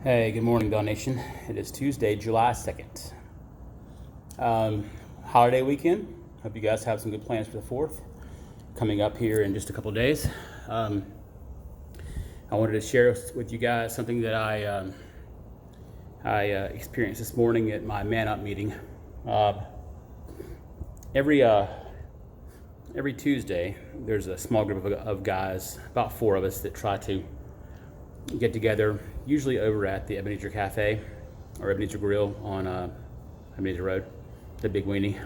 Hey, good morning, Bell Nation. It is Tuesday, July 2nd. Holiday weekend. Hope you guys have some good plans for the 4th coming up here in just a couple of days. I wanted to share with you guys something that I experienced this morning at my Man Up meeting. Every Tuesday, there's a small group of guys, about 4 of us, that try to get together, usually over at the Ebenezer Cafe or Ebenezer Grill on Ebenezer Road, the Big Weenie.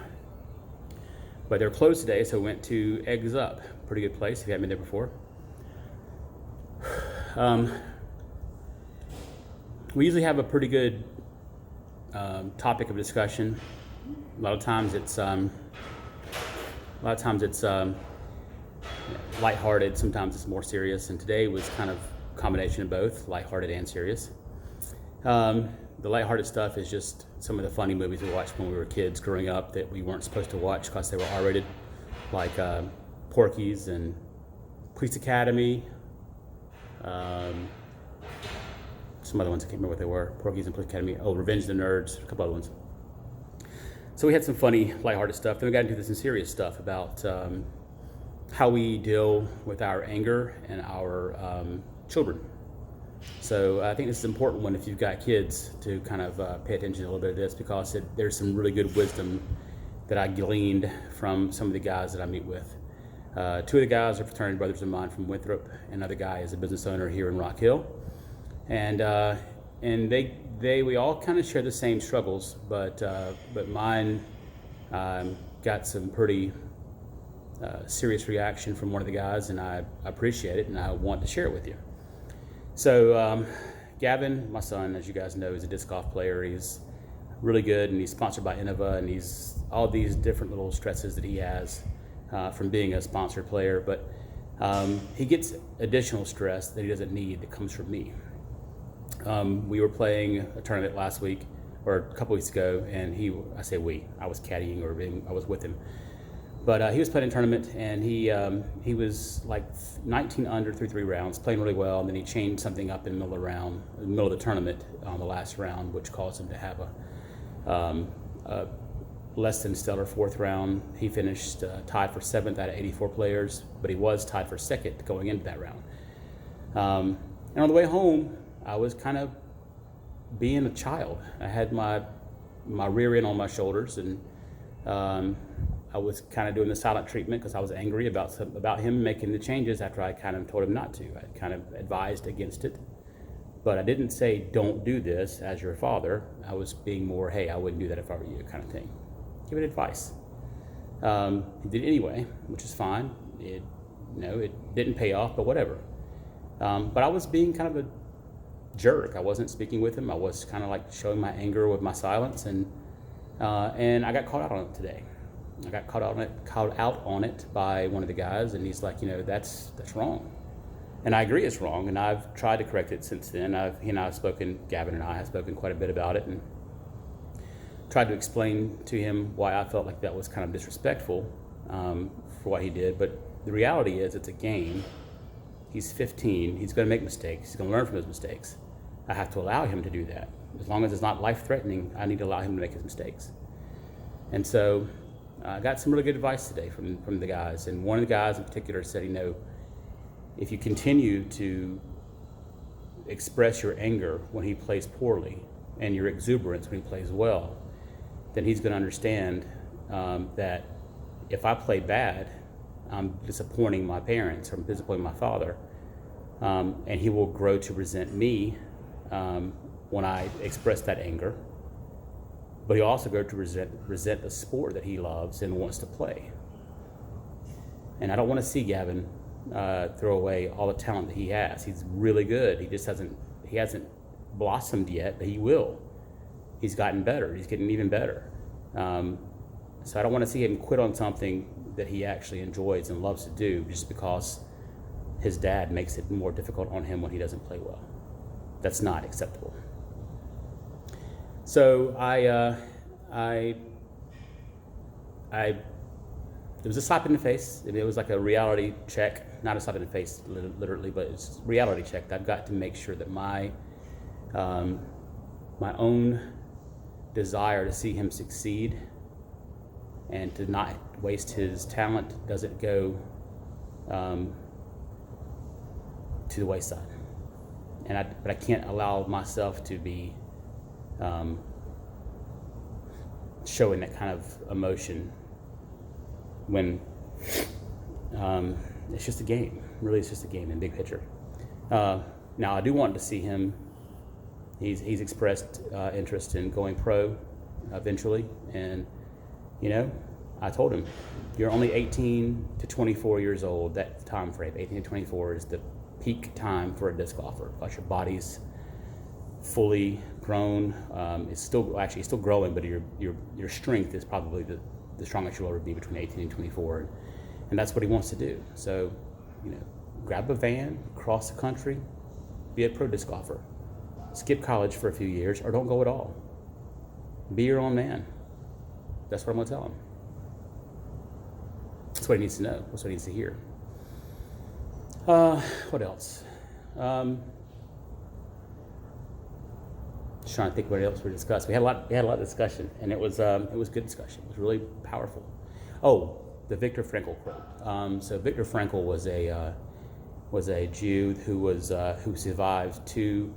But they're closed today, so we went to Eggs Up. Pretty good place if you haven't been there before. We usually have a pretty good topic of discussion. A lot of times it's lighthearted. Sometimes it's more serious, and today was kind of combination of both, lighthearted and serious. The lighthearted stuff is just some of the funny movies we watched when we were kids growing up that we weren't supposed to watch because they were R-rated, like Porky's and Police Academy. Some other ones, I can't remember what they were. Porky's and Police Academy. Oh, Revenge of the Nerds, a couple other ones. So we had some funny, lighthearted stuff. Then we got into some serious stuff about how we deal with our anger and our children. So I think this is an important one if you've got kids to kind of pay attention to a little bit of this, because there's some really good wisdom that I gleaned from some of the guys that I meet with. 2 of the guys are fraternity brothers of mine from Winthrop. Another guy is a business owner here in Rock Hill, and we all kind of share the same struggles, but mine got some pretty serious reaction from one of the guys, and I appreciate it, and I want to share it with you. So Gavin, my son, as you guys know, is a disc golf player. He's really good, and he's sponsored by Innova, and he's all these different little stresses that he has from being a sponsored player. But he gets additional stress that he doesn't need that comes from me. We were playing a tournament last week, or a couple weeks ago, and I was caddying, I was with him. But he was playing a tournament, and he was like 19 under through 3 rounds, playing really well. And then he changed something up in the middle of the tournament on the last round, which caused him to have a less than stellar 4th round. He finished tied for 7th out of 84 players, but he was tied for 2nd going into that round. And on the way home, I was kind of being a child. I had my rear end on my shoulders, and I was kind of doing the silent treatment because I was angry about him making the changes after I kind of told him not to. I kind of advised against it, but I didn't say, don't do this as your father. I was being more, hey, I wouldn't do that if I were you, kind of thing. Give it advice. He did it anyway, which is fine. It didn't pay off, but whatever. But I was being kind of a jerk. I wasn't speaking with him. I was kind of like showing my anger with my silence, and I got caught out on it today. I got caught out on it by one of the guys, and he's like, that's wrong. And I agree it's wrong, and I've tried to correct it since then. Gavin and I have spoken quite a bit about it, and tried to explain to him why I felt like that was kind of disrespectful for what he did. But the reality is, it's a game. He's 15. He's going to make mistakes. He's going to learn from his mistakes. I have to allow him to do that. As long as it's not life-threatening, I need to allow him to make his mistakes. And so I got some really good advice today from the guys. And one of the guys in particular said, if you continue to express your anger when he plays poorly and your exuberance when he plays well, then he's going to understand that if I play bad, I'm disappointing my parents, or I'm disappointing my father, and he will grow to resent me when I express that anger. But he also grow to resent the sport that he loves and wants to play. And I don't want to see Gavin throw away all the talent that he has. He's really good. He hasn't blossomed yet, but he will. He's gotten better. He's getting even better. So I don't want to see him quit on something that he actually enjoys and loves to do just because his dad makes it more difficult on him when he doesn't play well. That's not acceptable. So it was a slap in the face. It was like a reality check, not a slap in the face literally, but it's a reality check. I've got to make sure that my my own desire to see him succeed and to not waste his talent doesn't go to the wayside. But I can't allow myself to be showing that kind of emotion when it's just a game. Really, it's just a game in big picture. Now, I do want to see him. He's expressed interest in going pro eventually, and I told him, you're only 18 to 24 years old. That time frame, 18 to 24, is the peak time for a disc golfer. Because your body's fully grown. It's still growing, but your strength is probably the strongest you'll ever be between 18 and 24, and that's what he wants to do. So, grab a van, cross the country, be a pro disc golfer, skip college for a few years, or don't go at all. Be your own man. That's what I'm gonna tell him. That's what he needs to know. That's what he needs to hear. What else? Just trying to think what else we discussed. We had a lot of discussion, and it was good discussion. It was really powerful. Oh, the Viktor Frankl quote. So Viktor Frankl was a Jew who survived two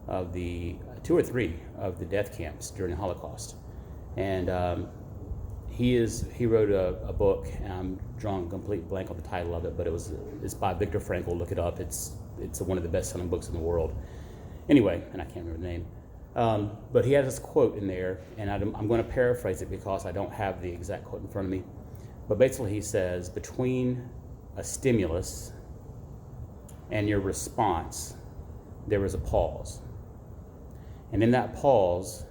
or three of the death camps during the Holocaust, and he wrote a book, and I'm drawing a complete blank on the title of it, but it's by Viktor Frankl. Look it up. It's one of the best-selling books in the world. Anyway, and I can't remember the name. But he has this quote in there, and I'm going to paraphrase it because I don't have the exact quote in front of me. But basically he says, between a stimulus and your response, there is a pause. And in that pause,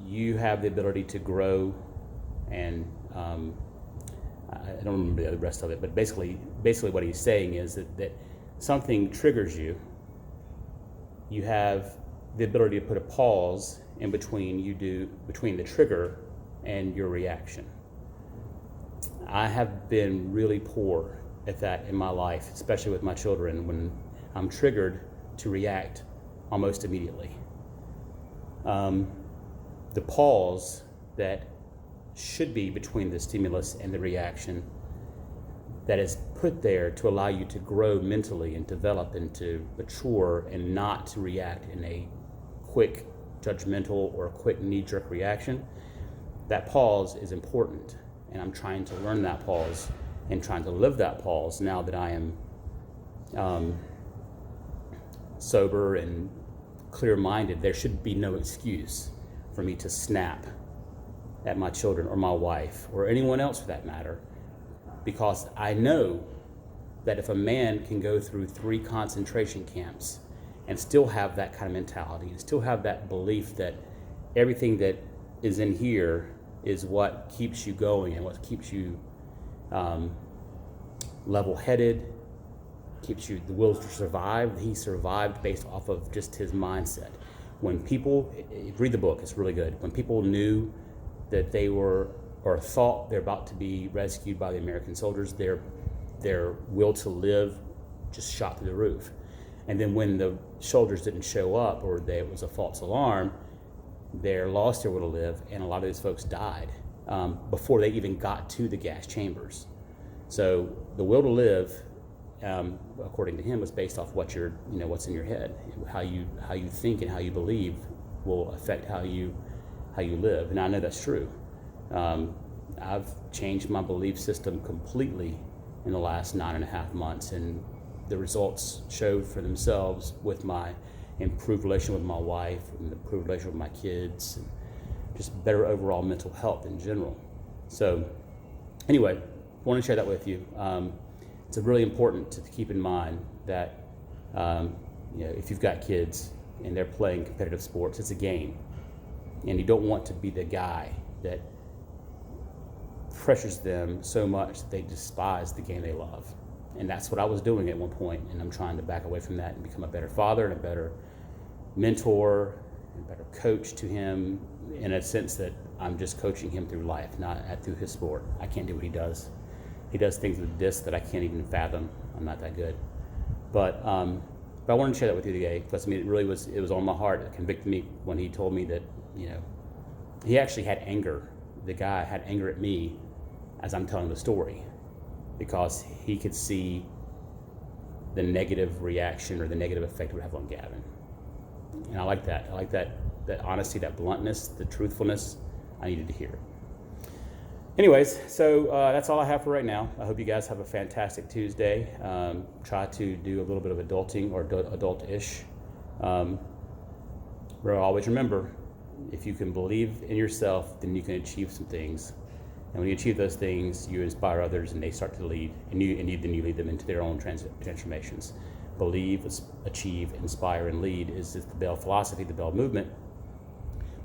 you have the ability to grow, and I don't remember the rest of it, but basically what he's saying is that something triggers you. You have the ability to put a pause in between the trigger and your reaction. I have been really poor at that in my life, especially with my children, when I'm triggered to react almost immediately. The pause that should be between the stimulus and the reaction, that is put there to allow you to grow mentally and develop and to mature and not to react in a quick judgmental or a quick knee-jerk reaction. That pause is important, and I'm trying to learn that pause and trying to live that pause now that I am sober and clear-minded. There should be no excuse for me to snap at my children or my wife or anyone else for that matter, because I know that if a man can go through 3 concentration camps and still have that kind of mentality and still have that belief that everything that is in here is what keeps you going and what keeps you level-headed, keeps you the will to survive. He survived based off of just his mindset. When people, read the book, it's really good. When people knew that they were, or thought they're about to be rescued by the American soldiers, their will to live just shot through the roof. And then when the soldiers didn't show up, or it was a false alarm, they lost their will to live, and a lot of these folks died before they even got to the gas chambers. So the will to live, according to him, was based off what what's in your head. How you think and how you believe will affect how you live, and I know that's true. I've changed my belief system completely in the last 9.5 months, and the results showed for themselves with my improved relationship with my wife and improved relationship with my kids, and just better overall mental health in general. So anyway, I want to share that with you. It's really important to keep in mind that if you've got kids and they're playing competitive sports, it's a game, and you don't want to be the guy that pressures them so much that they despise the game they love. And that's what I was doing at one point, and I'm trying to back away from that and become a better father and a better mentor and a better coach to him, in a sense that I'm just coaching him through life, not through his sport. I can't do what he does. He does things with discs that I can't even fathom. I'm not that good. But But I wanted to share that with you today because it was on my heart. It convicted me when he told me that, he actually had anger. The guy had anger at me as I'm telling the story because he could see the negative reaction or the negative effect it would have on Gavin. And I like that. I like that honesty, that bluntness, the truthfulness. I needed to hear it. Anyways, so that's all I have for right now. I hope you guys have a fantastic Tuesday. Try to do a little bit of adulting or adult-ish. Always remember, if you can believe in yourself, then you can achieve some things. And when you achieve those things, you inspire others and they start to lead, and then you lead them into their own transformations. Believe, achieve, inspire, and lead is the Bell philosophy, the Bell movement.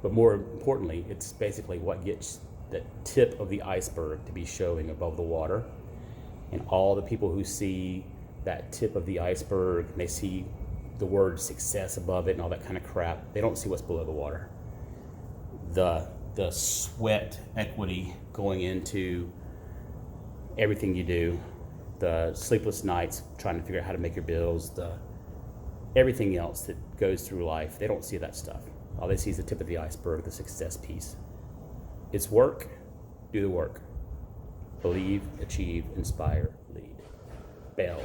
But more importantly, it's basically what gets the tip of the iceberg to be showing above the water. And all the people who see that tip of the iceberg, and they see the word success above it and all that kind of crap, they don't see what's below the water. The sweat equity going into everything you do, the sleepless nights trying to figure out how to make your bills, everything else that goes through life, they don't see that stuff. All they see is the tip of the iceberg, the success piece. It's work, do the work. Believe, achieve, inspire, lead. Bell.